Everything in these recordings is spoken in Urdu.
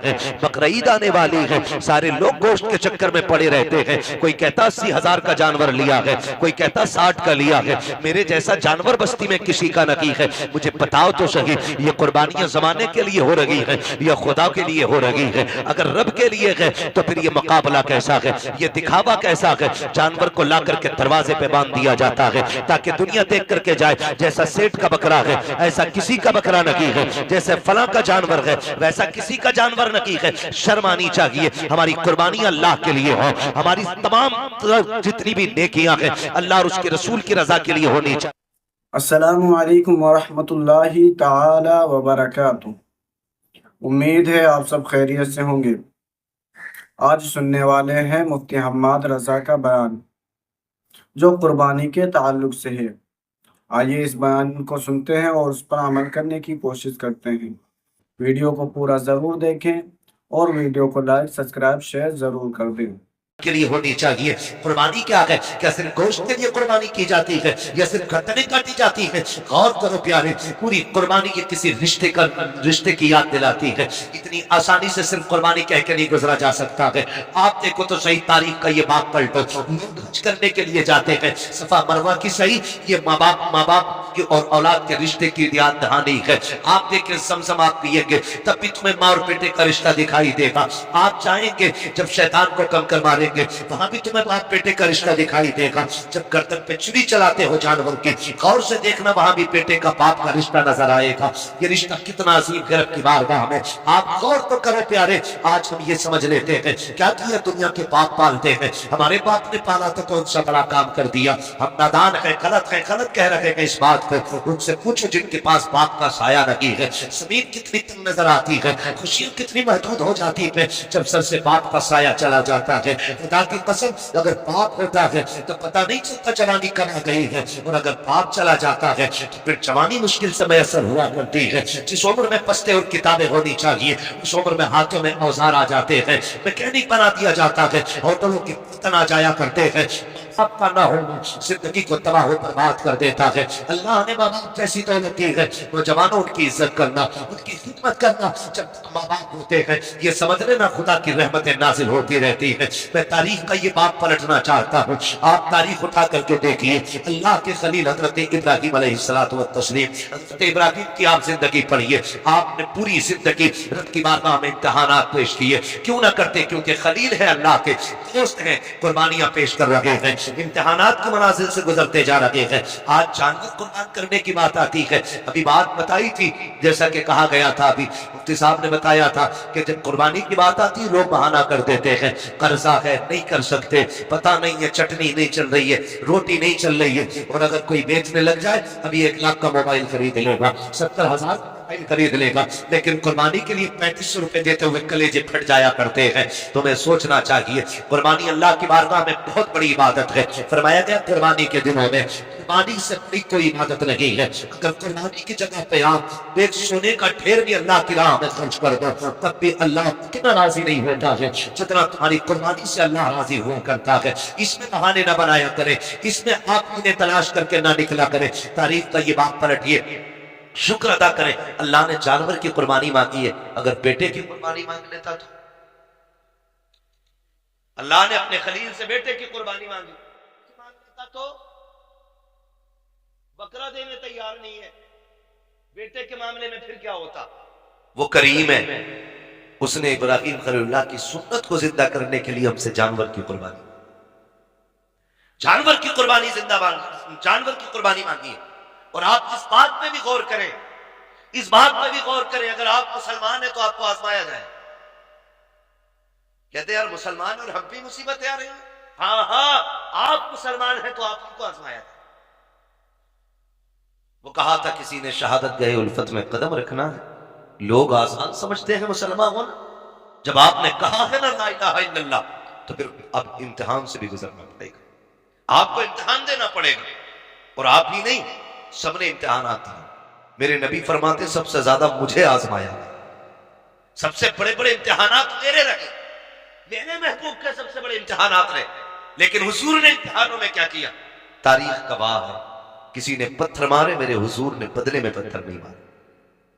ہے، بقرعید آنے والی ہے، سارے لوگ گوشت کے چکر میں پڑے رہتے ہیں، کوئی کہتا 80,000 کا جانور لیا ہے، کوئی کہتا 60 کا لیا ہے، میرے جیسا جانور بستی میں کسی کا نہیں ہے، مجھے بتاؤ تو صحیح یہ قربانیاں زمانے کے لیے ہو رہی ہیں یا خدا کے لیے ہو رہی ہے؟ اگر رب کے لیے ہے تو پھر یہ مقابلہ کیسا ہے، یہ دکھاوا کیسا ہے؟ جانور کو لا کر کے دروازے پہ باندھ دیا جاتا ہے تاکہ دنیا دیکھ کر کے جائے جیسا سیٹ کا بکرا ہے ایسا کسی کا بکرا نہیں ہے، جیسے فلاں کا جانور ہے ویسا کسی کا جانور نہیں ہے۔ شرم آنی چاہیے، ہماری قربانیاں اللہ کے لیے ہوں، ہماری تمام جتنی بھی نیکیاں ہیں اللہ اور اس کے رسول کی رضا کے لیے ہونی چاہیے۔ السلام علیکم ورحمۃ اللہ تعالی وبرکاتہ۔ امید ہے آپ سب خیریت سے ہوں گے۔ آج سننے والے ہیں مفتی حماد رضا کا بیان جو قربانی کے تعلق سے ہے۔ آئیے اس بیان کو سنتے ہیں اور اس پر عمل کرنے کی کوشش کرتے ہیں۔ ویڈیو کو پورا ضرور دیکھیں اور ویڈیو کو لائک، سبسکرائب، شیئر ضرور کر دیں۔ کے لیے ہونی چاہیے۔ قربانی کیا ہے؟ کیا صرف گوشت کے لیے قربانی کی جاتی ہے یا صرف گردنیں کاٹی جاتی ہے؟ غور کرو پیارے، پوری قربانی یہ کسی رشتے کی یاد دلاتی ہے۔ اتنی آسانی سے صرف قربانی کہہ کے نہیں گزرا جا سکتا ہے۔ آپ دیکھو تو صحیح تاریخ کا یہ باب پلٹو، لوگ حج کرنے کے لیے جاتے ہیں، صفا مروہ کی صحیح یہ ماں باپ کی اور اولاد کے رشتے کی یاد دہانی ہے۔ آپ دیکھیں زمزم آپ پیئیں گے تب بھی تمہیں ماں اور بیٹے کا رشتہ دکھائی دے گا۔ آپ چاہیں گے جب شیطان کو کم کر ماریں گے وہاں بھی تمہیں باپ بیٹے کا رشتہ دکھائی دے گا۔ جب گردن پہ چھری چلاتے ہو جانور کی غور سے دیکھنا وہاں بھی بیٹے کا باپ کا رشتہ نظر آئے گا۔ یہ رشتہ کتنا عظیم ہے رب کی بارگاہ میں، آپ غور تو کرو پیارے۔ آج ہم یہ سمجھ لیتے ہیں کیا کیا دنیا کے باپ پالتے ہیں، ہمارے باپ نے پالا تو کون سا بڑا کام کر دیا۔ ہم نادان ہیں، غلط کہہ رہے ہیں اس بات کو۔ ان سے پوچھو جن کے پاس باپ کا سایہ نہیں ہے، زمین کتنی تنگ نظر آتی ہے، خوشیاں کتنی محدود ہو جاتی ہے جب سر سے باپ کا سایہ چلا جاتا ہے۔ خدا کی قسم اگر باپ ہوتا ہے تو پتہ نہیں چلتا جوانی کہاں آ گئی ہے، اور اگر باپ چلا جاتا ہے تو پھر جوانی مشکل سے میسر ہوا کرتی ہے۔ جس عمر میں پستے اور کتابیں ہونی چاہیے اس عمر میں ہاتھوں میں اوزار آ جاتے ہیں، میکینک بنا دیا جاتا ہے، ہوٹلوں کے برتن آ جایا کرتے ہیں۔ باپ کا نہ ہونا زندگی کو تباہ و برباد کر دیتا ہے۔ اللہ نے ماں باپ جیسی دولت دی ہے، نوجوانوں ان کی عزت کرنا، ان کی خدمت کرنا۔ جب ماں باپ ہوتے ہیں یہ سمجھ لینا خدا کی رحمتیں نازل ہوتی رہتی ہے۔ میں تاریخ کا یہ باب پلٹنا چاہتا ہوں، آپ تاریخ اٹھا کر کے دیکھیے۔ اللہ کے خلیل حضرت ابراہیم علیہ السلام، حضرت ابراہیم کی آپ زندگی پڑھیے، آپ نے پوری زندگی رب کی بارگاہ میں امتحانات پیش کیے، کیوں نہ کرتے؟ کیونکہ خلیل ہے، اللہ کے دوست ہیں، قربانیاں پیش کر رہے ہیں، امتحانات کے منازل سے گزرتے جا رہے ہیں۔ آج جانور قربان کرنے کی بات آتی ہے، ابھی بات بتائی تھی جیسا کہ کہا گیا تھا، ابھی مفتی صاحب نے بتایا تھا کہ جب قربانی کی بات آتی لوگ بہانہ کر دیتے ہیں، قرضہ ہے نہیں کر سکتے، پتہ نہیں ہے چٹنی نہیں چل رہی ہے، روٹی نہیں چل رہی ہے، اور اگر کوئی بیچنے لگ جائے ابھی 1 لاکھ کا موبائل خرید لے گا، 70,000 خرید لے گا، لیکن قربانی کے لیے 3500 روپے دیتے ہوئے کلیجے پھٹ جایا کرتے ہیں۔ تمہیں سوچنا چاہیے قربانی اللہ کی بارگاہ میں بہت بڑی عبادت ہے۔ فرمایا گیا قربانی کے دنوں میں قربانی سے بڑی کوئی عبادت نہیں ہے۔ اگر قربانی کی جگہ پہ آپ ایک سونے کا ڈھیر بھی اللہ کی راہ میں خرچ کر دو تب بھی اللہ اتنا راضی نہیں ہوتا ہے جتنا تمہاری قربانی سے اللہ راضی ہوا کرتا ہے۔ اس میں بہانے نہ بنایا کرے، اس میں آپ انہیں تلاش کر کے نہ نکلا کرے۔ تاریخ کا یہ باب پلٹیے، شکر ادا کریں اللہ نے جانور کی قربانی مانگی ہے، اگر بیٹے کی قربانی مانگ لیتا تو؟ اللہ نے اپنے خلیل سے بیٹے کی قربانی مانگ لیتا تو؟ بکرا دینے تیار نہیں ہے، بیٹے کے معاملے میں پھر کیا ہوتا؟ وہ کریم ہے، اس نے ابراہیم خلیل اللہ کی سنت کو زندہ کرنے کے لیے ہم سے جانور کی قربانی مانگی ہے۔ اور آپ اس بات پہ بھی غور کریں، اگر آپ مسلمان ہیں تو آپ کو آزمایا جائے۔ کہتے ہیں یار مسلمان اور ہم بھی مصیبتیں آ رہی ہیں۔ ہاں آپ مسلمان ہیں تو آپ کو آزمایا جائے۔ وہ کہا تھا کسی نے شہادت گئے الفت میں قدم رکھنا ہے، لوگ آسان سمجھتے ہیں مسلمان ہونا، جب آپ نے کہا ہے نا لا الہ الا اللہ تو پھر اب امتحان سے بھی گزرنا پڑے گا، آپ کو امتحان دینا پڑے گا۔ اور آپ ہی نہیں، سب نے امتحانات دیے۔ میرے نبی فرماتے سب سے زیادہ مجھے آزمایا، سب سے بڑے بڑے امتحانات میرے رہے، میرے محبوب کے سب سے بڑے امتحانات رہے۔ لیکن حضور نے امتحانوں میں کیا کیا؟ تاریخ گواہ ہے، کسی نے پتھر مارے میرے حضور نے بدلے میں پتھر نہیں مارے،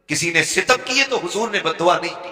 کسی نے ستم کیے تو حضور نے بد دعا نہیں کی۔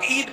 3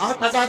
8,000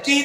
3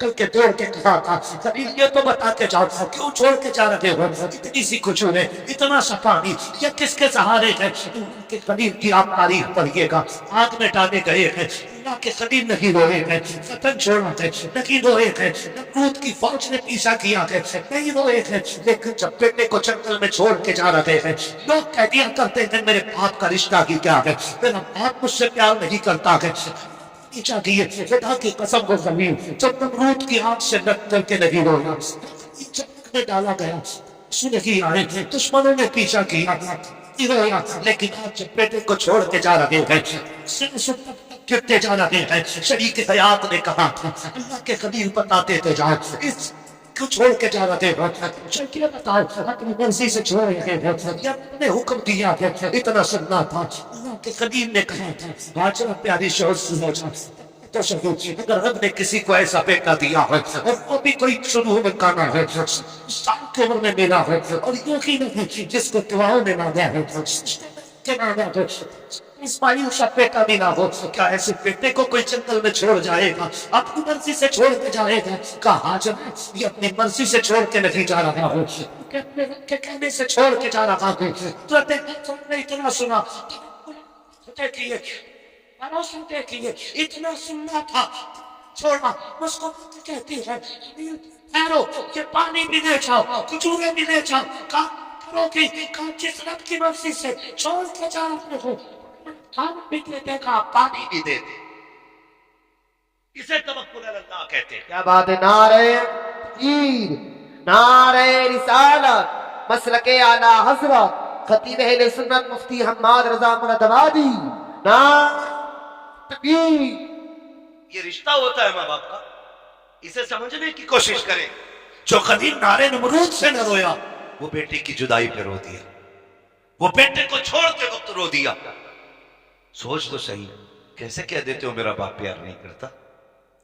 کل کے دوڑ کے کہا تھا خلیل یہ تو بتا کے جاؤ کیوں چھوڑ کے جا رہے ہو اتنی سی کچھ ہے اتنا سا پانی یہ کس کے سہارے ہے کہ خلیل کی آپ تاریخ پڑھیے گا آگ میں ڈالے گئے ہیں اللہ کے خلیل نہیں روئے ہیں وطن چھوڑا ہے نہیں روئے ہیں نمرود کی فوج نے پیچھا کیا ہے نہیں روئے ہیں لیکن جب بیٹے کو جنگل میں چھوڑ کے جا رہے ہیں لوگ کہہ دیا کرتے ہیں میرے باپ کا رشتہ ہی کیا ہے میرا باپ مجھ سے پیار نہیں کرتا ہے چاہیے خدا کی قسم کو زمین جب نمرود کی آنکھ سے لگ کر کے نہیں رویا جنگ میں ڈالا گیا سو نہیں آئے دشمنوں نے پیچھا کیا رویا لیکن آج جب بیٹے کو چھوڑ کے جا رہے ہیں گرتے جا رہے ہیں شریک حیات نے کہا تھا اللہ کے خلیل بتاتے تھے جا اس کو چھوڑ کے جا رہے ہیں چلیے بتاؤ اپنی مرضی سے چھوڑ رہے ہیں یا نے حکم دیا ہے اتنا سننا تھا اللہ کے خلیل نے کہا تھا ہاجرہ پیاری شوہر سنو جا تو اگر رب نے کسی کو ایسا بیٹا دیا ہے اور وہ بھی کوئی شروع میں کانا ہے سال کے عمر میں ملا ہے اور یقین نہیں جس کو دعاؤں میں مانگا ہے کہ مانگا ہے اسماعیل کا بیٹا بھی نہ ہو کیا ایسے بیٹے کو کوئی جنگل میں چھوڑ جائے گا اپنی مرضی سے چھوڑ کے جائے گا کہا ہاجرہ یہ اپنی مرضی سے چھوڑ کے نہیں جا رہا ہوں کہ کہنے سے چھوڑ کے جا رہا ہوں تو تم نے اتنا سنا کیے سنتے کیے اتنا سننا تھا چھوڑنا اس کو کہتی ہے ٹھہرو کہ پانی بھی لے جاؤ کھجورے بھی لے جاؤ کام کرو گی کام جس رب کی مرضی سے چھوڑ کے جا رہے ہو کام بھی دے گا پانی بھی دے دے اسے توکل اللہ کہتے ہیں کیا بات ہے نعرہ تکبیر نعرہ رسالت مسلک اعلی حضرت خطیب اہل سنت مفتی حماد رضا مرادآبادی نعرہ تکبیر یہ رشتہ ہوتا ہے ماں باپ کا اسے سمجھنے کی کوشش کریں جو خلیل نارے نمرود سے نہ رویا وہ بیٹے کی جدائی پہ رو دیا وہ بیٹے کو چھوڑ کے وقت رو دیا سوچ تو صحیح کیسے کہہ دیتے ہو میرا باپ پیار نہیں کرتا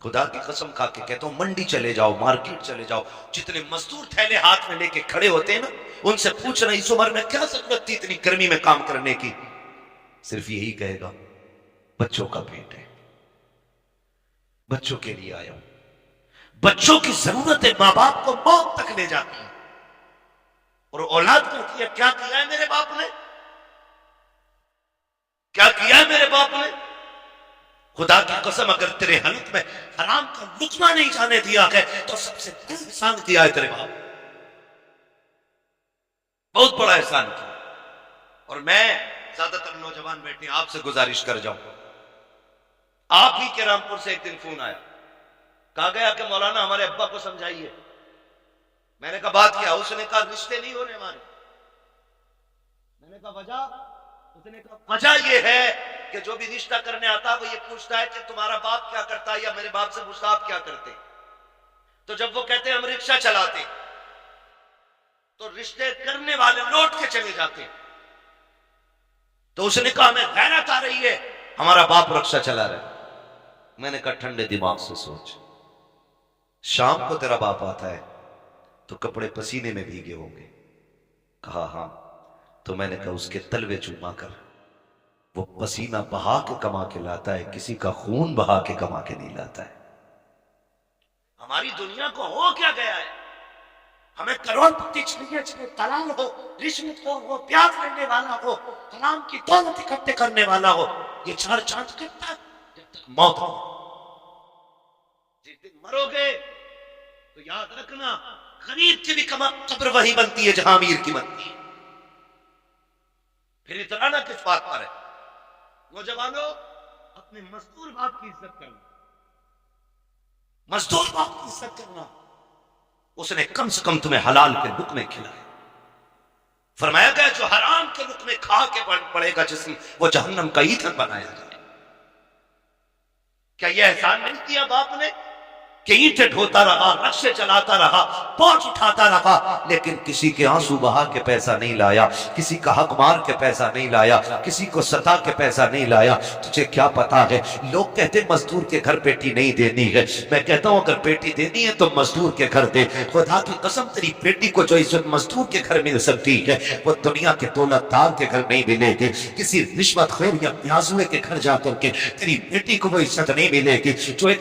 خدا کی قسم کھا کے کہتا ہوں منڈی چلے جاؤ مارکیٹ چلے جاؤ جتنے مزدور تھیلے ہاتھ میں لے کے کھڑے ہوتے ہیں نا ان سے پوچھنا اس عمر میں کیا ضرورت تھی اتنی گرمی میں کام کرنے کی صرف یہی کہے گا بچوں کا پیٹ ہے بچوں کے لیے آیا ہوں بچوں کی ضرورت ہے ماں باپ کو موت تک لے جاتی ہے اور اولاد کرتی ہے کیا کیا ہے میرے باپ نے کیا کیا ہے میرے باپ نے خدا کی قسم اگر تیرے حلق میں حرام کا لقمہ نہیں جانے دیا ہے تو سب سے بڑا احسان کیا ہے تیرے باپ بہت بڑا احسان کیا اور میں زیادہ تر نوجوان بیٹھے آپ سے گزارش کر جاؤں آپ ہی کے رامپور سے ایک دن فون آیا کہا گیا کہ مولانا ہمارے ابا کو سمجھائیے میں نے کہا بات کیا اس نے کہا رشتے نہیں ہو رہے ہمارے میں نے کہا وجہ اس نے کہا وجہ یہ ہے کہ جو بھی رشتہ کرنے آتا وہ یہ پوچھتا ہے کہ تمہارا باپ کیا کرتا ہے یا میرے باپ سے پوچھتا آپ کیا کرتے تو جب وہ کہتے ہیں ہم رکشہ چلاتے تو رشتے کرنے والے لوٹ کے چلے جاتے تو اس نے کہا ہمیں غیرت آ رہی ہے ہمارا باپ رکشہ چلا رہا ہے میں نے کہا ٹھنڈے دماغ سے سوچ شام کو تیرا باپ آتا ہے تو کپڑے پسینے میں بھیگے ہوں گے کہا ہاں تو میں نے کہا اس کے تلوے چوما کر وہ پسینہ بہا کے کما کے لاتا ہے کسی کا خون بہا کے کما کے نہیں لاتا ہے ہماری دنیا کو ہو کیا گیا ہے ہمیں کروڑ پتی چاہیے چاہے دلال ہو رشوت ہو پیار کرنے والا ہو حرام کی دولت اکٹھے کرنے والا ہو یہ چار چاند کرتا ہے جب تک موت ہو جس دن مرو گے تو یاد رکھنا غریب کی بھی قبر وہی بنتی ہے جہاں امیر کی بنتی ہے پھر اترانا کس بات پر ہے نوجوانوں اپنے مزدور باپ کی عزت کرنا مزدور باپ کی عزت کرنا اس نے کم سے کم تمہیں حلال کے لقمے کھلائے فرمایا گیا جو حرام کے لقمے کھا کے پڑے گا جسم وہ جہنم کا ایندھن بنایا جائے کیا یہ احسان نہیں کیا باپ نے کہ اینٹیں ڈھوتا رہا رکشے چلاتا رہا بوجھ اٹھاتا رہا لیکن کسی کے آنسو بہا کے پیسہ نہیں لایا کسی کا حق مار کے پیسہ نہیں لایا کسی کو ستا کے پیسہ نہیں لایا تجھے کیا پتا ہے لوگ کہتے مزدور کے گھر بیٹی نہیں دینی ہے میں کہتا ہوں اگر بیٹی دینی ہے تو مزدور کے گھر دے خدا کی قسم تیری بیٹی کو جو عزت مزدور کے گھر مل سکتی ہے وہ دنیا کے دولت دار کے گھر نہیں ملے گی کسی رشوت خور یا پیازوے کے گھر جا کر کے تیری بیٹی کو وہ عزت نہیں ملے گی جو ایک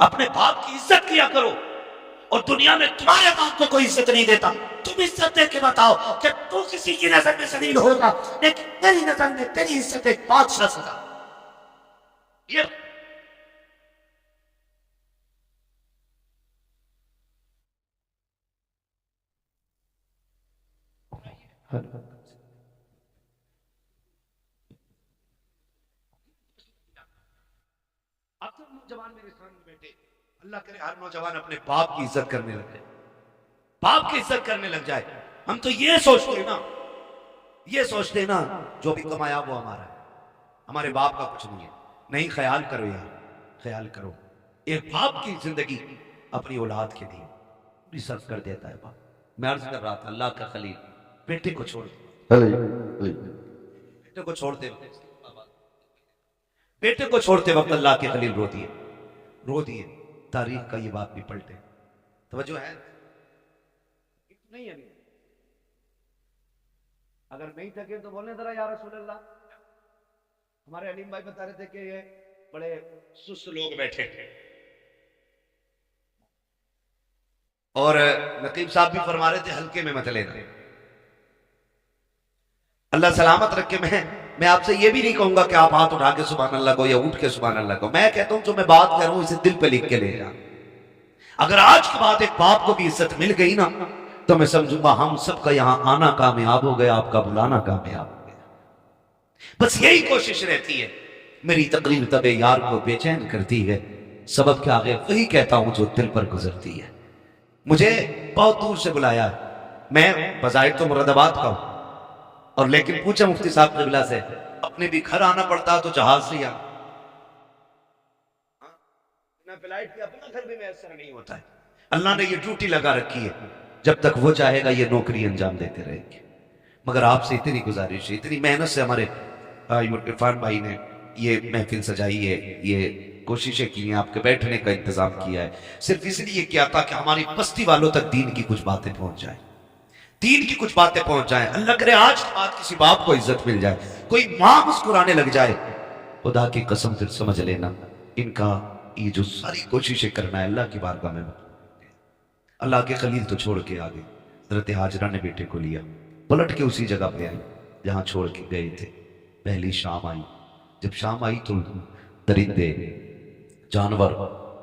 اپنے باپ کی عزت کیا کرو. اور دنیا میں تمہارے باپ کو کوئی عزت نہیں دیتا, تم عزت دے کے بتاؤ کہ تو کسی کی نظر میں ذلیل ہوگا, لیکن میری نظر میں تیری عزت ایک بادشاہ سے زیادہ. یہ اب تو نوجوان میرے سامنے بیٹھے, اللہ کرے ہر نوجوان اپنے باپ کی عزت کرنے لگ جائے, باپ کی عزت کرنے لگ جائے. ہم تو یہ سوچتے ہیں نا جو بھی کمایا وہ ہمارا ہے, ہمارے باپ کا کچھ نہیں ہے. نہیں, خیال کرو یار, خیال کرو. ایک باپ کی زندگی اپنی اولاد کے لیے پوری صرف کر دیتا ہے باپ. میں عرض کر رہا تھا, اللہ کا خلیل بیٹے کو چھوڑ بیٹے کو چھوڑتے بیٹے کو چھوڑتے وقت اللہ کے خلیل رو دیے. تاریخ کا یہ بات بھی پلٹے. توجہ ہے نہیں ہے؟ اگر نہیں تھکے تو بولنے ذرا یا رسول اللہ. ہمارے علیم بھائی بتا رہے تھے کہ یہ بڑے سست لوگ بیٹھے تھے, اور نقیب صاحب بھی فرما رہے تھے ہلکے میں مت لینا. اللہ سلامت رکھے. میں آپ سے یہ بھی نہیں کہوں گا کہ آپ ہاتھ اٹھا کے سبحان اللہ کو یا اٹھ کے سبحان اللہ کو. میں کہتا ہوں جو میں بات کر رہا ہوں اسے دل پہ لکھ کے لے جا. اگر آج کے بعد ایک باپ کو بھی عزت مل گئی نا تو میں سمجھوں گا ہم سب کا یہاں آنا کامیاب ہو گیا, آپ کا بلانا کامیاب ہو گیا. بس یہی کوشش رہتی ہے. میری تقریر طبع یار کو بے چین کرتی ہے, سبب کے آگے وہی کہتا ہوں جو دل پر گزرتی ہے. مجھے بہت دور سے بلایا ہے, میں بظاہر تو مراد آباد کا ہوں, اور لیکن پوچھا مفتی صاحب قبلہ سے, اپنے بھی گھر آنا پڑتا تو جہاز سے آنا, فلائٹ کے اپنا گھر بھی میسر نہیں ہوتا ہے. اللہ نے یہ ڈیوٹی لگا رکھی ہے, جب تک وہ چاہے گا یہ نوکری انجام دیتے رہیں گے. مگر آپ سے اتنی گزارش ہے, اتنی محنت سے ہمارے عرفان بھائی نے یہ محفل سجائی ہے, یہ کوششیں کی ہیں, آپ کے بیٹھنے کا انتظام کیا ہے, صرف اس لیے کیا تھا کہ ہماری بستی والوں تک دین کی کچھ باتیں پہنچ جائیں, دین کی کچھ باتیں پہنچ جائیں. اللہ کرے آج کے بعد کسی باپ کو عزت مل جائے, کوئی ماں مسکرانے لگ جائے. خدا کی قسم پھر سمجھ لینا ان کا یہ جو ساری کوششیں کرنا ہے اللہ کی بارگاہ میں, اللہ کے خلیل تو چھوڑ کے آگے. حضرت ہاجرہ نے بیٹے کو لیا, پلٹ کے اسی جگہ پہ آئی جہاں چھوڑ کے گئے تھے. پہلی شام آئی, جب شام آئی تو درندے جانور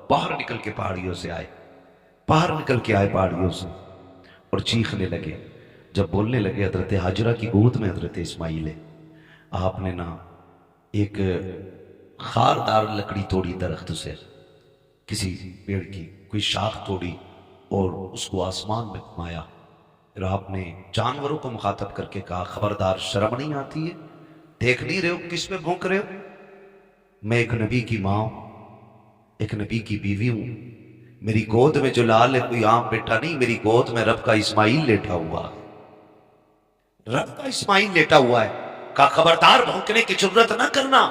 باہر نکل کے پہاڑیوں سے آئے, پہاڑیوں سے, اور چیخنے لگے. جب بولنے لگے, حضرت ہاجرہ کی گود میں حضرت اسماعیل ہے. آپ نے نا ایک خاردار لکڑی توڑی درخت سے, کسی پیڑ کی کوئی شاخ توڑی اور اس کو آسمان میں گھمایا. پھر آپ نے جانوروں کو مخاطب کر کے کہا, خبردار, شرم نہیں آتی ہے؟ دیکھ نہیں رہے ہو کس پہ بھونک رہے ہو؟ میں ایک نبی کی ماں ہوں, ایک نبی کی بیوی ہوں. میری گود میں جو لال ہے کوئی عام بیٹا نہیں, میری گود میں رب کا اسماعیل لیٹا ہوا ہے, رب کا اسماعیل لیٹا ہوا ہے. کہا خبردار, بھونکنے کی جرت نہ کرنا.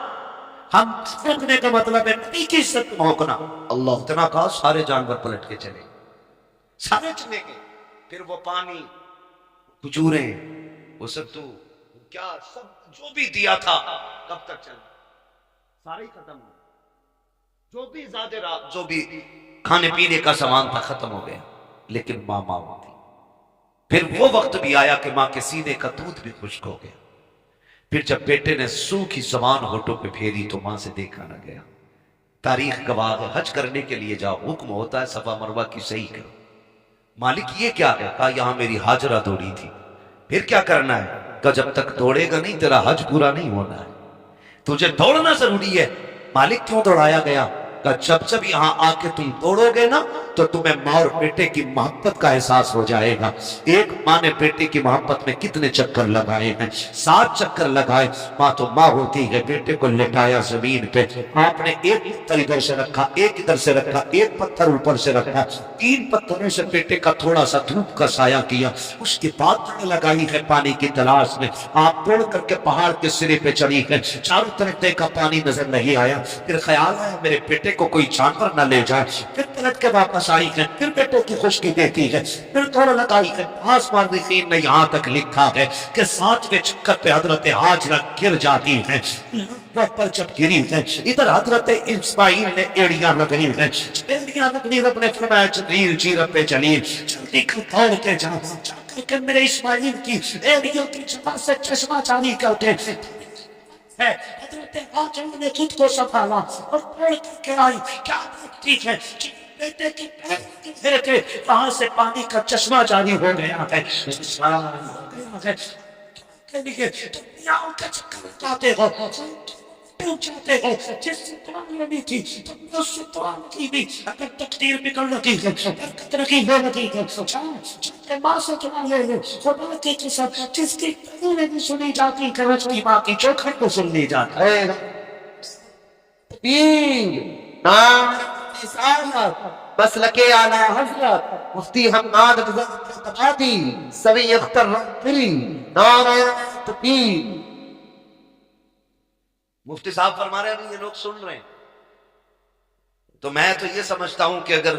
ہم بھونکنے کا مطلب ہے نبی کی عزت بھونکنا. اللہ اتنا کہا, سارے جانور پلٹ کے چلے, سارے چلے گئے. پھر وہ پانی, کھجوریں, وہ سب تو کیا سب جو بھی دیا تھا کب تک چل, سارے ختم ہو. جو بھی زیادہ جو بھی کھانے پینے کا سامان تھا ختم ہو گیا. لیکن ماں تھی. پھر وہ وقت بھی آیا کہ ماں کے سینے کا دودھ بھی خشک ہو گیا. پھر جب بیٹے نے سوکھی زبان ہونٹوں پہ پھیری تو ماں سے دیکھا نہ گیا. تاریخ گواہ ہے, حج کرنے کے لیے جاؤ, حکم ہوتا ہے صفا مروہ کی صحیح کرو. مالک یہ کیا ہے؟ کہا یہاں میری ہاجرہ دوڑی تھی. پھر کیا کرنا ہے؟ کہ جب تک دوڑے گا نہیں تیرا حج پورا نہیں ہونا ہے, تجھے دوڑنا ضروری ہے. مالک کیوں دوڑایا گیا؟ کہ جب یہاں آ کے تم دوڑو گے نا تو تمہیں ماں اور بیٹے کی محبت کا احساس ہو جائے گا. ایک ماں نے بیٹے کی محبت میں کتنے چکر لگائے ہیں, 7 چکر لگائے. ماں تو ماں ہوتی ہے. بیٹے کو لٹایا زمین پہ, آپ نے ایک پتھر ادھر سے رکھا, ایک ادھر سے رکھا, ایک پتھر اوپر سے رکھا, 3 پتھروں سے بیٹے کا تھوڑا سا دھوپ کا سایہ کیا. اس کے بعد لگائی ہے پانی کی تلاش میں. آپ توڑ کر کے پہاڑ کے سرے پہ چڑھی ہے, چاروں طرف کا پانی نظر نہیں آیا. پھر خیال آیا میرے بیٹے بیٹے کو کوئی جانور نہ لے جائے، پھر پلٹ کے واپس آئی ہے، پھر بیٹے کی خشکی دیتی ہے، پھر تھوڑا لگائی ہے۔ آسمان مخین نے یہاں تک لکھا ہے کہ 7ویں چکر پہ حضرت ہاجرہ گر جاتی ہیں۔ پر جب گری ہے ادھر حضرت اسماعیل نے ایڑیاں لگنی ہیں، ایڑیاں لگنی، رب نے فرمایا جبریل جی رب جلیل جلدی کر دوڑ کے جا کر کے میرے اسماعیل کی ایڑیوں کی جگہ سے چشمہ جاری کر دے۔ حضرت ہاجرہ نے خود کو سنبھالا اور دوڑ کر کے آئی، کیا دیکھتی ہے؟ بیٹے کے پیر پھر کے وہاں سے پانی کا چشمہ جاری ہو گیا ہے، کے لیے دنیاؤں کا چکر لگاتے ہو، پہنچاتے ہو، جس سے قرآن نبی تھی تم نے اس سے قرآن کی بھی، اگر تقدیر بگڑ لگی ہے، برکت رکھی ہو لگی ہے، جاتے ماں سے دعا لے لے، خدا کی قسم جس کی پہلے نہیں سنی جاتی کہ اس کی ماں کی چوکھٹ کو سن لی جاتی ہے۔ پیر نام رسالت مسلک اعلی حضرت مفتی حماد رضا مددوادی سوی اختر رنگری نعرہ تکبیر۔ مفتی صاحب فرما رہے ہیں یہ لوگ سن رہے ہیں، تو میں تو یہ سمجھتا ہوں کہ اگر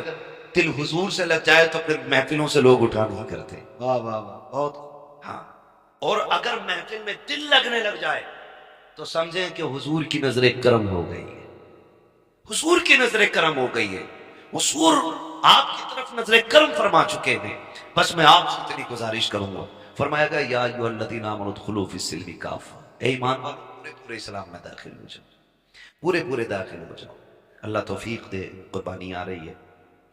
دل حضور سے لگ جائے تو پھر محفلوں سے لوگ اٹھا نہیں کرتے۔ واہ واہ واہ، بہت ہاں، اور اگر محفل میں دل لگنے لگ جائے تو سمجھیں کہ حضور کی نظر کرم ہو گئی ہے، حضور کی نظر کرم ہو گئی ہے، حضور آپ کی طرف نظر کرم فرما چکے ہیں۔ بس میں آپ سے اتنی گزارش کروں گا، فرمایا گا یا ایھا الذین آمنوا ادخلوا فی السلم کافہ، اے ایمان والو پورے پورے اسلام میں داخل ہو جاؤ، پورے پورے داخل ہو جاؤ۔ اللہ توفیق دے، قربانی آ رہی ہے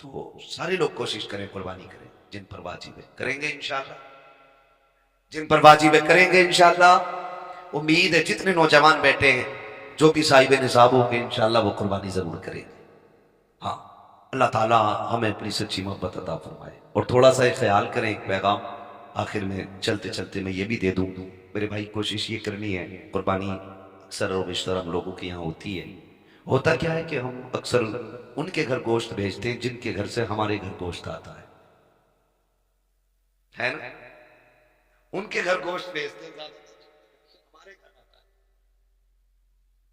تو سارے لوگ کوشش کریں، قربانی کریں، جن پر واجب ہے کریں گے انشاءاللہ، جن پر واجب ہے کریں گے انشاءاللہ۔ امید ہے جتنے نوجوان بیٹھے ہیں جو بھی صاحب نصاب ہوں گے انشاءاللہ وہ قربانی ضرور کریں گے۔ ہاں، اللہ تعالیٰ ہمیں اپنی سچی محبت عطا فرمائے۔ اور تھوڑا سا خیال کریں، ایک پیغام آخر میں چلتے چلتے میں یہ بھی دے دوں، میرے بھائی کوشش یہ کرنی ہے، قربانی اکثر و بیشتر ہم لوگوں کے یہاں ہوتی ہے، ہوتا کیا ہے کہ ہم اکثر ان کے گھر گوشت بھیجتے ہیں جن کے گھر سے ہمارے گھر گوشت آتا ہے نا، ان کے گھر گوشت بھیجتے ہیں زیادہ ہمارے گھر آتا ہے،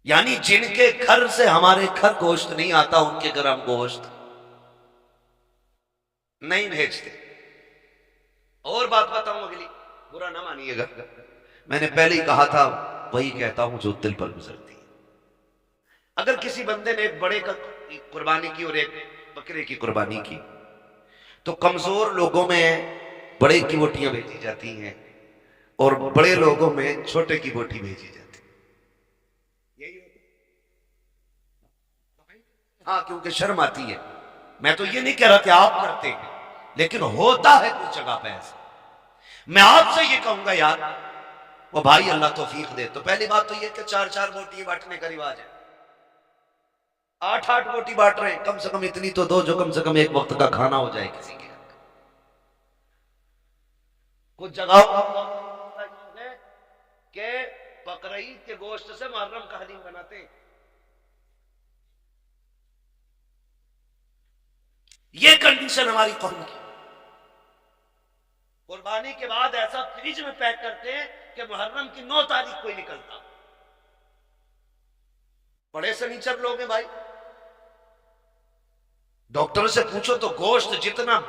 یعنی جن کے گھر سے ہمارے گھر گوشت نہیں آتا ان کے گھر ہم گوشت نہیں بھیجتے۔ اور بات بتاؤں اگلی، برا نہ مانیے گا، میں نے پہلے ہی کہا تھا وہی کہتا ہوں جو دل پر گزرتی ہے۔ اگر کسی بندے نے ایک بڑے کا قربانی کی اور ایک بکرے کی قربانی کی تو کمزور لوگوں میں بڑے کی بوٹیاں بھیجی جاتی ہیں اور بڑے لوگوں میں چھوٹے کی بوٹی بھیجی جاتی ہے، یہی ہوتا ہے۔ ہاں، کیونکہ شرم آتی ہے، میں تو یہ نہیں کہہ رہا کہ آپ کرتے ہیں، لیکن ہوتا ہے کچھ جگہ پہ ایسا۔ میں آپ سے یہ کہوں گا یار وہ بھائی اللہ توفیق دے، تو پہلی بات تو یہ کہ 4 بوٹی بانٹنے کا رواج ہے، 8 بوٹی بانٹ رہے ہیں، کم سے کم اتنی تو دو جو کم سے کم ایک وقت کا کھانا ہو جائے کسی کے۔ کچھ جگہوں ہے کہ بقرعید کے گوشت سے محرم کا حلیم بناتے ہیں، یہ کنڈیشن ہماری قوم کی۔ قربانی کے بعد ایسا فریج میں پیک کرتے ہیں کہ محرم کی 9 تاریخ کو ہی نکلتا۔ بڑے سنیچر لوگ ہیں بھائی، ڈاکٹر سے پوچھو تو گوشت جتنا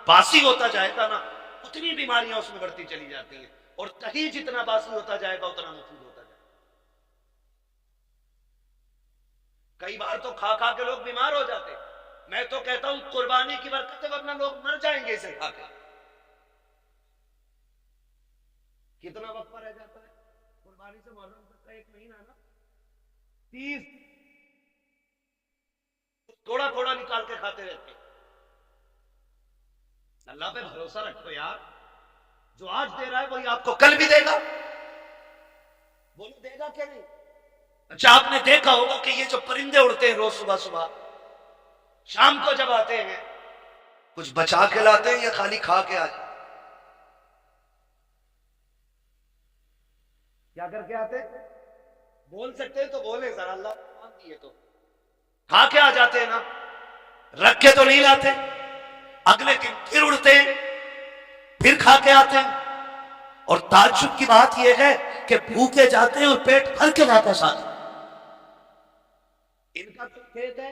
باسی ہوتا جائے گا نا اتنی بیماریاں اس میں بڑھتی چلی جاتی ہیں، اور دہی جتنا باسی ہوتا جائے گا اتنا مفید ہوتا جائے گا۔ کئی بار تو کھا کھا کے لوگ بیمار ہو جاتے ہیں، میں تو کہتا ہوں قربانی کی برکت ہے، ورنہ لوگ مر جائیں گے اسے کھا کے۔ کتنا وقفہ رہ جاتا ہے قربانی سے محرم تک کا؟ 1 مہینہ نا، 30 تھوڑا تھوڑا نکال کے کھاتے رہتے ہیں۔ اللہ پہ بھروسہ رکھو یار، جو آج دے رہا ہے وہی آپ کو کل بھی دے گا، بولو دے گا کہ نہیں؟ اچھا، آپ نے دیکھا ہوگا کہ یہ جو پرندے اڑتے ہیں روز صبح صبح، شام کو جب آتے ہیں کچھ بچا کے لاتے ہیں یا خالی کھا کے آ جاتے؟ کیا کر کے آتے؟ بول سکتے ہیں تو بولے ذرا، اللہ مان دیے تو کھا کے آ جاتے ہیں نا، رکھ کے تو نہیں لاتے۔ اگلے دن پھر اڑتے ہیں، پھر کھا کے آتے ہیں، اور تعجب کی بات یہ ہے کہ بھوکے جاتے ہیں اور پیٹ بھر کے واپس آتے ہیں۔ ان کا تو کھیت ہے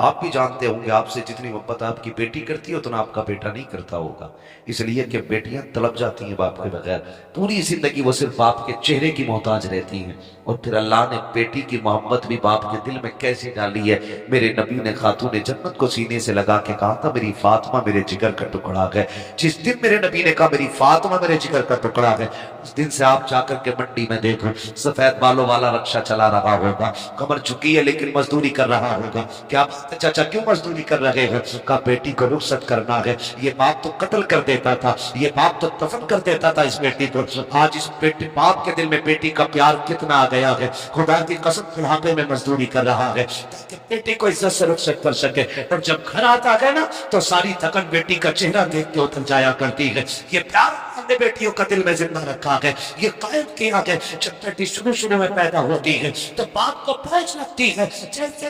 آپ بھی جانتے ہوں گے آپ سے جتنی محبت آپ کی بیٹی کرتی ہے اتنا آپ کا بیٹا نہیں کرتا ہوگا، اس لیے کہ بیٹیاں طلب جاتی ہیں باپ کے بغیر، پوری زندگی وہ صرف باپ کے چہرے کی محتاج رہتی ہیں، اور پھر اللہ نے بیٹی کی محبت بھی باپ کے دل میں کیسے ڈالی ہے۔ میرے نبی نے خاتون جنت کو سینے سے لگا کے کہا تھا میری فاطمہ میرے جگر کا ٹکڑا ہے۔ جس دن میرے نبی نے کہا میری فاطمہ میرے جگر کا ٹکڑا ہے، اس دن سے آپ جا کر کے منڈی میں دیکھو سفید بالوں والا رکشہ چلا رہا ہوگا، کمر جھکی ہے لیکن مزدوری کر رہا ہوگا۔ کیا بات ہے چچا کیوں مزدوری کر رہے ہیں؟ کہا بیٹی کو رخصت کرنا ہے، یہ باپ تو قتل کر دیتا تھا، یہ باپ تو دفن کر دیتا تھا اس بیٹی کو، آج اس بیٹی باپ کے دل میں بیٹی کا پیار کتنا آ گیا ہے، خدا کی قسم بڑھاپے میں مزدوری کر رہا ہے تاکہ بیٹی کو عزت سے رخصت کر سکے، اور جب گھر آتا ہے نا تو ساری تھکن بیٹی کا چہرہ دیکھ کے اتر جایا کرتی ہے۔ یہ پیار ہم نے بیٹیوں کا دل میں زندہ رکھا ہے، یہ قائم کیا ہے۔ جب بیٹی شروع میں پیدا ہوتی ہے تو باپ کو پہنچ لگتی ہے، جیسے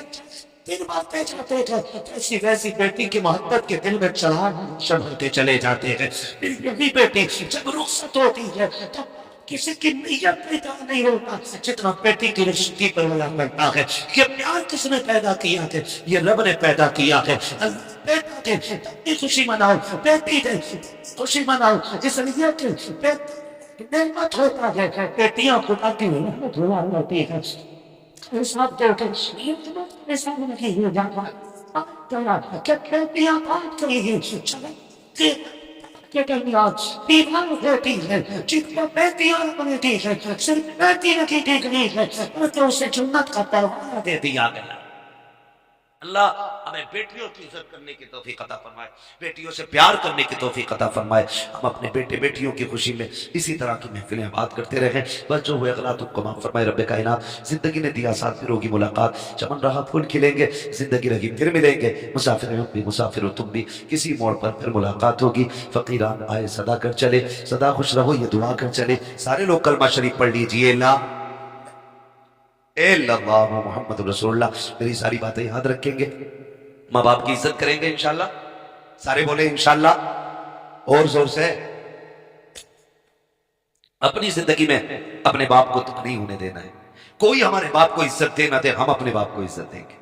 تین بات پہ جاتے ہیں ایسی ویسی بیٹی کی محبت کے دل میں چڑھتے چلے جاتے ہیں۔ یہی بیٹی جب رخصت ہوتی ہے تب کسی کی نیت پیدا نہیں ہوتا جتنا بیٹی کی رشتے پر ملا کرتا ہے۔ یہ پیار کس نے پیدا کیا ہے؟ یہ رب نے پیدا کیا ہے۔ بیٹا دے تب بھی خوشی مناؤ، بیٹی دے خوشی مناؤ، اس لیے کہ نعمت ہوتا ہے، بیٹیاں خدا کی نعمت ہوا ہوتی ہے۔ سب دیکھیں ایسا نہیں ہو جاتا کہ بیٹیاں بات کری ہیں چلے کہ کہیں بیمار ہوتی ہے جن کو بیٹیاں بنتی ہے، صرف بیٹی نہیں دیکھنی ہے بلکہ اسے جنت کا پروانہ دے دیا گیا۔ اللہ ہمیں بیٹیوں کی عزت کرنے کی توفیق عطا فرمائے، بیٹیوں سے پیار کرنے کی توفیق عطا فرمائے۔ ہم اپنے بیٹے بیٹیوں کی خوشی میں اسی طرح کی محفلیں بات کرتے رہیں، بس جو ہوئے غلط کو معاف فرمائے رب کائنات۔ زندگی نے دیا ساتھ پھر ہوگی ملاقات، چمن رہا پھول کھلیں گے، زندگی رہی پھر ملیں گے، مسافر ہم بھی مسافر ہو تم بھی، کسی موڑ پر پھر ملاقات ہوگی۔ فقیران آئے صدا کر چلے، صدا خوش رہو یہ دعا کر چلے۔ سارے لوگ کلمہ شریف پڑھ لیجئے، لا اے اللہ محمد رسول اللہ۔ میری ساری باتیں یاد رکھیں گے، ماں باپ کی عزت کریں گے انشاءاللہ، سارے بولے انشاءاللہ اور زور سے۔ اپنی زندگی میں اپنے باپ کو دکھ نہیں ہونے دینا ہے، کوئی ہمارے باپ کو عزت دے نہ دے، ہم اپنے باپ کو عزت دیں گے۔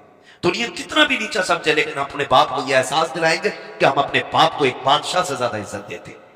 دنیا کتنا بھی نیچا سمجھے لیکن اپنے باپ کو یہ احساس دلائیں گے کہ ہم اپنے باپ کو ایک بادشاہ سے زیادہ عزت دیتے ہیں۔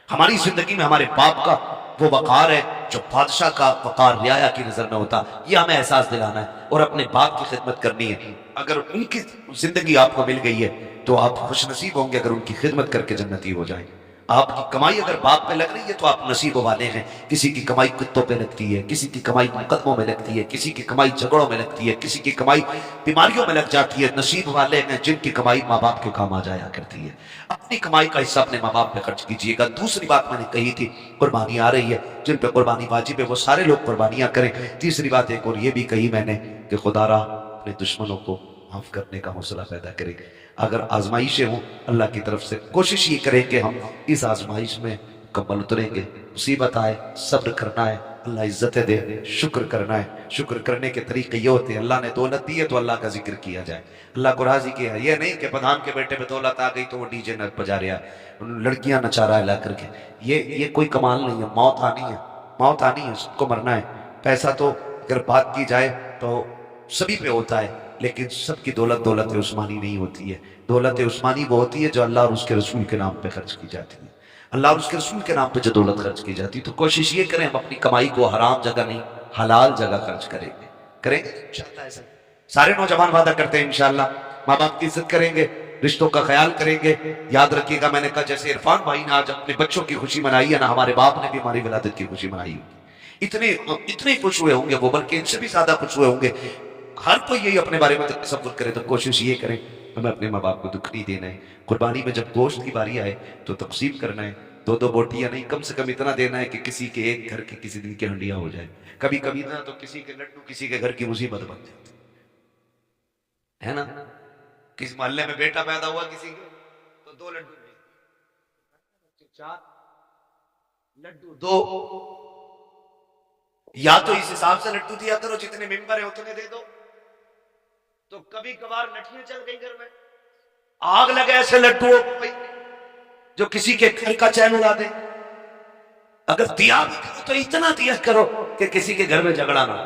ہماری زندگی میں ہمارے باپ کا وہ وقار ہے جو بادشاہ کا وقار رعایا کی نظر میں ہوتا، یہ ہمیں احساس دلانا ہے اور اپنے باپ کی خدمت کرنی ہے۔ اگر ان کی زندگی آپ کو مل گئی ہے تو آپ خوش نصیب ہوں گے اگر ان کی خدمت کر کے جنتی ہو جائیں۔ آپ کی کمائی اگر باپ پہ لگ رہی ہے تو آپ نصیب والے ہیں۔ کسی کی کمائی کتوں پہ لگتی ہے، کسی کی کمائی مقدموں میں لگتی ہے، کسی کی کمائی جھگڑوں میں لگتی ہے، کسی کی کمائی بیماریوں میں لگ جاتی ہے۔ نصیب والے ہیں جن کی کمائی ماں باپ کے کام آ جایا کرتی ہے۔ اپنی کمائی کا حصہ اپنے ماں باپ پہ خرچ کیجیے گا۔ دوسری بات میں نے کہی تھی، قربانی آ رہی ہے، جن پہ قربانی واجب ہے وہ سارے لوگ قربانیاں کریں۔ تیسری بات ایک اور یہ بھی کہی میں نے کہ خدا را اپنے دشمنوں کو معاف کرنے کا حوصلہ پیدا کرے۔ اگر آزمائشیں ہوں اللہ کی طرف سے کوشش یہ کریں کہ ہم اس آزمائش میں مکمل اتریں گے۔ مصیبت آئے صبر کرنا ہے، اللہ عزتیں دے شکر کرنا ہے۔ شکر کرنے کے طریقے یہ ہوتے ہیں، اللہ نے دولت دی ہے تو اللہ کا ذکر کیا جائے، اللہ کو راضی کیا ہے۔ یہ نہیں کہ پردھان کے بیٹے پہ دولت آ گئی تو وہ ڈی جے نہ بجا رہا ہے، لڑکیاں نچا رہا ہے لا کر کے، یہ کوئی کمال نہیں ہے۔ موت آنی ہے، موت آنی ہے، سب کو مرنا ہے۔ پیسہ تو اگر بات کی جائے تو سبھی پہ ہوتا ہے لیکن سب کی دولت عثمانی نہیں ہوتی ہے۔ دولت عثمانی وہ ہوتی ہے جو اللہ اور اس کے رسول کے نام پہ خرچ کی جاتی ہے۔ اللہ اور اس کے رسول کے نام پہ جو دولت خرچ کی جاتی ہے تو کوشش یہ کریں ہم اپنی کمائی کو حرام جگہ نہیں حلال جگہ خرچ کریں گے انشاءاللہ۔ ایسا سارے نوجوان وعدہ کرتے ہیں انشاءاللہ ماں باپ کی عزت کریں گے، رشتوں کا خیال کریں گے۔ یاد رکھیے گا میں نے کہا جیسے عرفان بھائی نے آج اپنے بچوں کی خوشی منائی ہے نا، ہمارے باپ نے بھی ہماری ولادت کی خوشی منائی ہوگی۔ اتنے خوش ہوئے ہوں گے وہ، بلکہ ان سے بھی زیادہ خوش ہوئے ہوں گے۔ ہر کوئی یہی اپنے بارے میں تصور کرے تو کوشش یہ کریں ہمیں اپنے ماں باپ کو دکھ نہیں دینا ہے۔ قربانی میں جب گوشت کی باری آئے تو تقسیم کرنا ہے، دو بوٹیاں نہیں، کم سے کم اتنا دینا ہے کہ کسی کے ایک گھر کے کسی دن کی ہنڈیاں ہو جائے۔ کبھی کبھی نہ تو کسی کے لڈو کسی کے گھر کی مصیبت بن جاتی ہے نا۔ کس محلے میں بیٹا پیدا ہوا کسی کے تو 2 لڈو، 4 لڈو 2، یا تو اس حساب سے لڈو دیا کرو جتنے ممبر ہیں اتنے دے دو۔ تو کبھی کبھار لٹیاں چل گئی گھر میں، آگ لگے ایسے لڈو جو کسی کے گھر کا چین اڑا دے۔ اگر دیا بھی کرو تو اتنا دیا کرو کہ کسی کے گھر میں جھگڑا نہ ہو۔